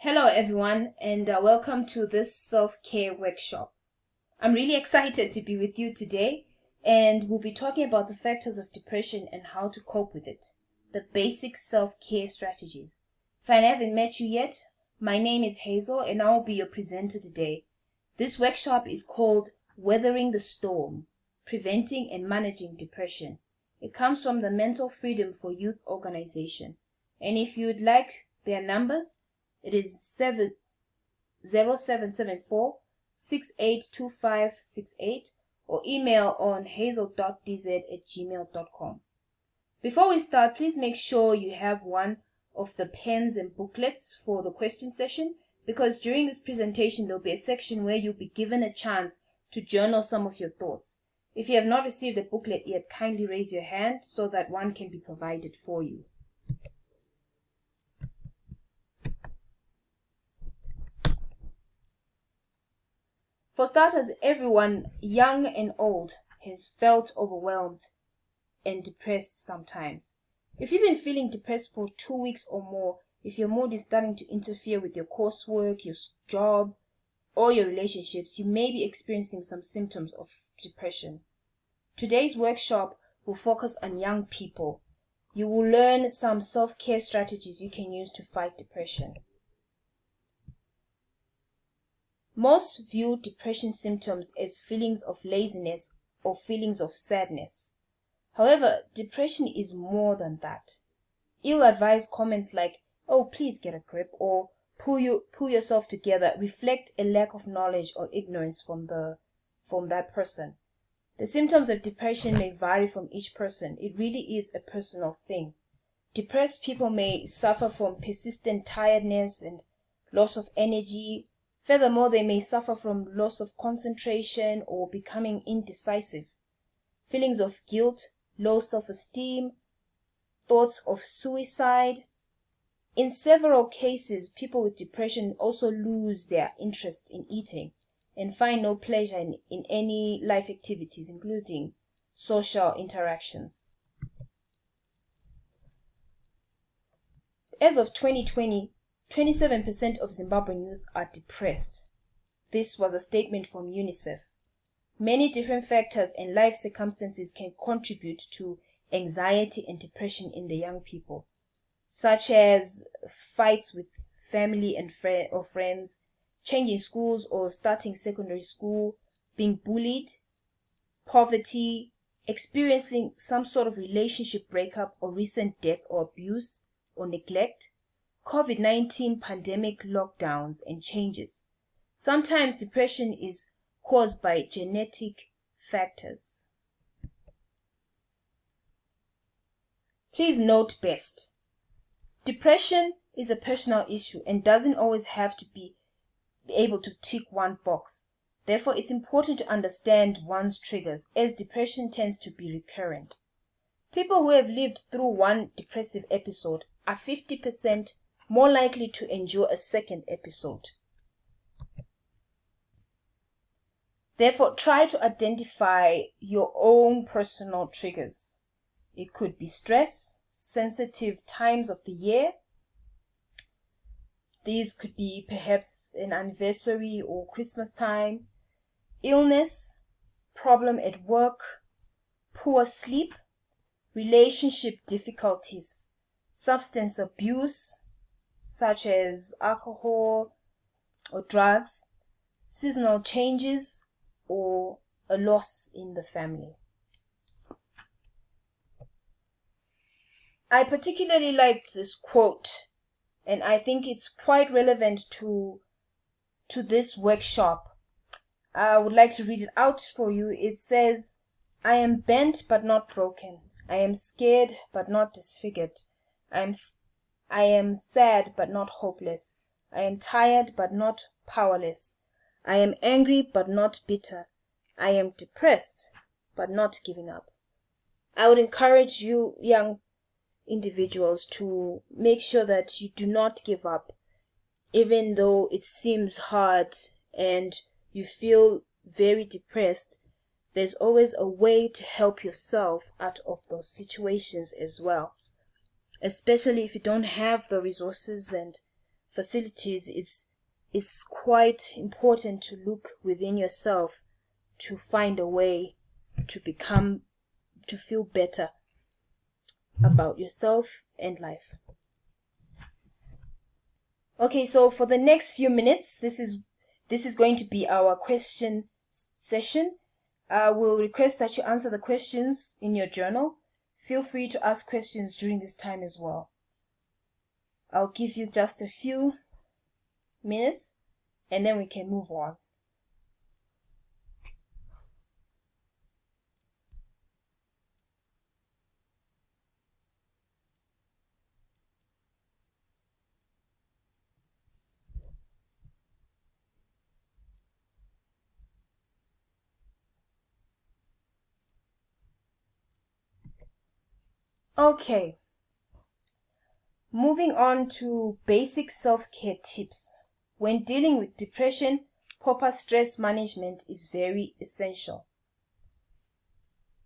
Hello, everyone, and welcome to this self-care workshop. I'm really excited to be with you today, and we'll be talking about the factors of depression and how to cope with it, the basic self-care strategies. If I haven't met you yet, my name is Hazel, and I will be your presenter today. This workshop is called Weathering the Storm, Preventing and Managing Depression. It comes from the Mental Freedom for Youth organization, and if you'd like their numbers, it is 0774 682568 or email on hazel.dz@gmail.com. Before we start, please make sure you have one of the pens and booklets for the question session, because during this presentation there'll be a section where you'll be given a chance to journal some of your thoughts. If you have not received a booklet yet, kindly raise your hand so that one can be provided for you. For starters, everyone, young and old, has felt overwhelmed and depressed sometimes. If you've been feeling depressed for 2 weeks or more, if your mood is starting to interfere with your coursework, your job, or your relationships, you may be experiencing some symptoms of depression. Today's workshop will focus on young people. You will learn some self-care strategies you can use to fight depression. Most view depression symptoms as feelings of laziness or feelings of sadness. However, depression is more than that. Ill-advised comments like, "Oh, please get a grip," or pull yourself together," reflect a lack of knowledge or ignorance from that person. The symptoms of depression may vary from each person. It really is a personal thing. Depressed people may suffer from persistent tiredness and loss of energy. Furthermore, they may suffer from loss of concentration or becoming indecisive, feelings of guilt, low self-esteem, thoughts of suicide. In several cases, people with depression also lose their interest in eating and find no pleasure in any life activities, including social interactions. As of 2020, 27% of Zimbabwean youth are depressed. This was a statement from UNICEF. Many different factors and life circumstances can contribute to anxiety and depression in the young people, such as fights with family and friends, changing schools or starting secondary school, being bullied, poverty, experiencing some sort of relationship breakup or recent death or abuse or neglect, COVID-19 pandemic lockdowns and changes. Sometimes depression is caused by genetic factors. Please note best. Depression is a personal issue and doesn't always have to be able to tick one box. Therefore, it's important to understand one's triggers, as depression tends to be recurrent. People who have lived through one depressive episode are 50% more likely to endure a second episode. Therefore, try to identify your own personal triggers. It could be stress, sensitive times of the year. These could be perhaps an anniversary or Christmas time, illness, problem at work, poor sleep, relationship difficulties, substance abuse, such as alcohol or drugs, seasonal changes, or a loss in the family. I particularly liked this quote, and I think it's quite relevant to this workshop. I would like to read it out for you. It says, "I am bent but not broken. I am scared but not disfigured. I am sad but not hopeless. I am tired but not powerless. I am angry but not bitter. I am depressed but not giving up." I would encourage you, young individuals, to make sure that you do not give up, even though it seems hard and you feel very depressed. There's always a way to help yourself out of those situations as well, especially if you don't have the resources and facilities, it's quite important to look within yourself to find a way to feel better about yourself and life. Okay, so for the next few minutes, this is going to be our question session. I will request that you answer the questions in your journal. Feel free to ask questions during this time as well. I'll give you just a few minutes and then we can move on. Okay, moving on to basic self-care tips. When dealing with depression, proper stress management is very essential.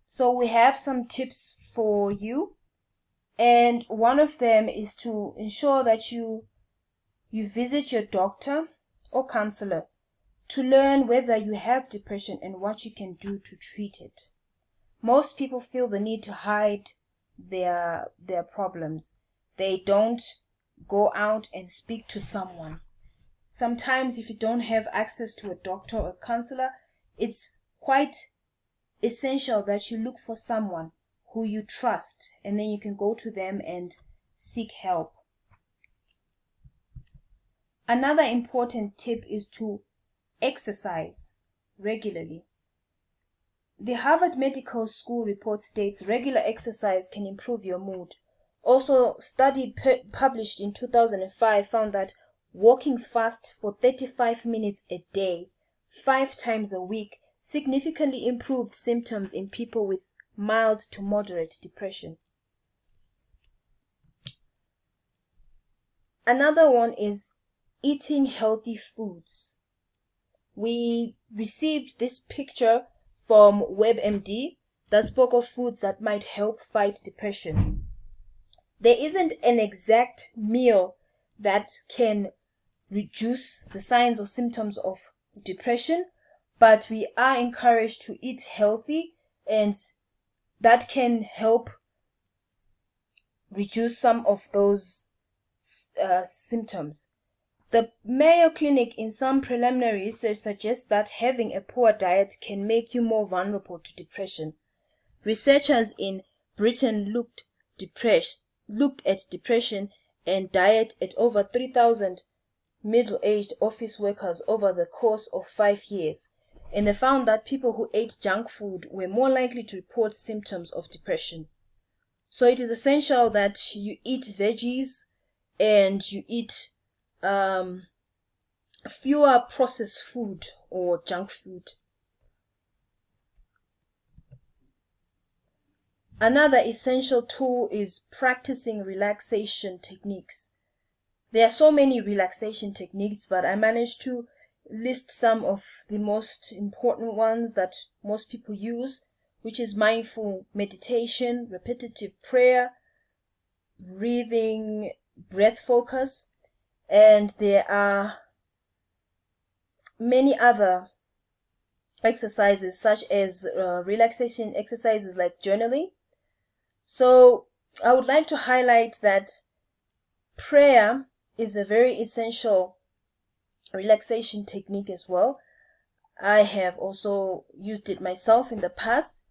So we have some tips for you, and one of them is to ensure that you visit your doctor or counselor to learn whether you have depression and what you can do to treat it. Most people feel the need to hide their problems. They don't go out and speak to someone. Sometimes if you don't have access to a doctor or a counselor, it's quite essential that you look for someone who you trust, and then you can go to them and seek help. Another important tip is to exercise regularly. The Harvard Medical School report states regular exercise can improve your mood. Also, study published in 2005 found that walking fast for 35 minutes a day, 5 times a week, significantly improved symptoms in people with mild to moderate depression. Another one is eating healthy foods. We received this picture from WebMD that spoke of foods that might help fight depression. There isn't an exact meal that can reduce the signs or symptoms of depression, but we are encouraged to eat healthy, and that can help reduce some of those symptoms. The Mayo Clinic in some preliminary research suggests that having a poor diet can make you more vulnerable to depression. Researchers in Britain looked at depression and diet at over 3,000 middle-aged office workers over the course of 5 years, and they found that people who ate junk food were more likely to report symptoms of depression. So it is essential that you eat veggies and you eat fewer processed food or junk food. Another essential tool is practicing relaxation techniques. There are so many relaxation techniques, but I managed to list some of the most important ones that most people use, which is mindful meditation, repetitive prayer, breathing, breath focus, and there are many other exercises such as relaxation exercises like journaling. So I would like to highlight that prayer is a very essential relaxation technique as well. I have also used it myself in the past.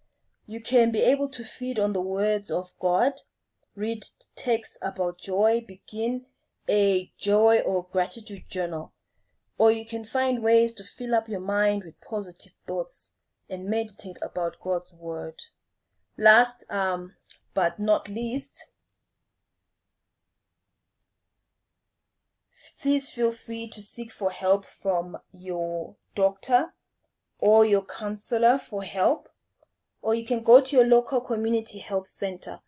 You can be able to feed on the words of God, read texts about joy, begin a joy or gratitude journal, or you can find ways to fill up your mind with positive thoughts and meditate about God's word. Last but not least, please feel free to seek for help from your doctor or your counselor for help, or you can go to your local community health center.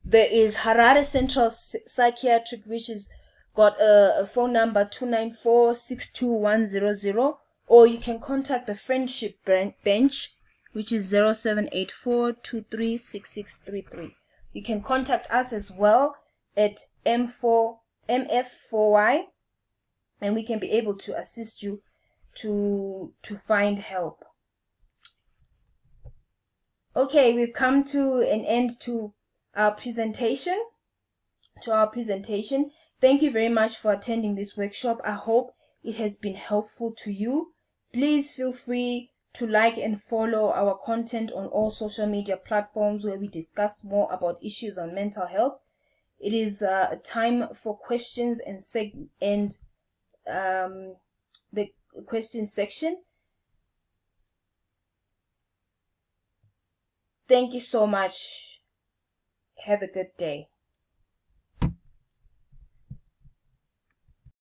There is Harare Central Psychiatric, which is got a phone number 294-62100, or you can contact the Friendship Bench, which is 0784-236633. You can contact us as well at MF4Y and we can be able to assist you to find help. Okay, we've come to an end to our presentation. Thank you very much for attending this workshop. I hope it has been helpful to you. Please feel free to like and follow our content on all social media platforms where we discuss more about issues on mental health. It is a time for questions and the question section. Thank you so much. Have a good day.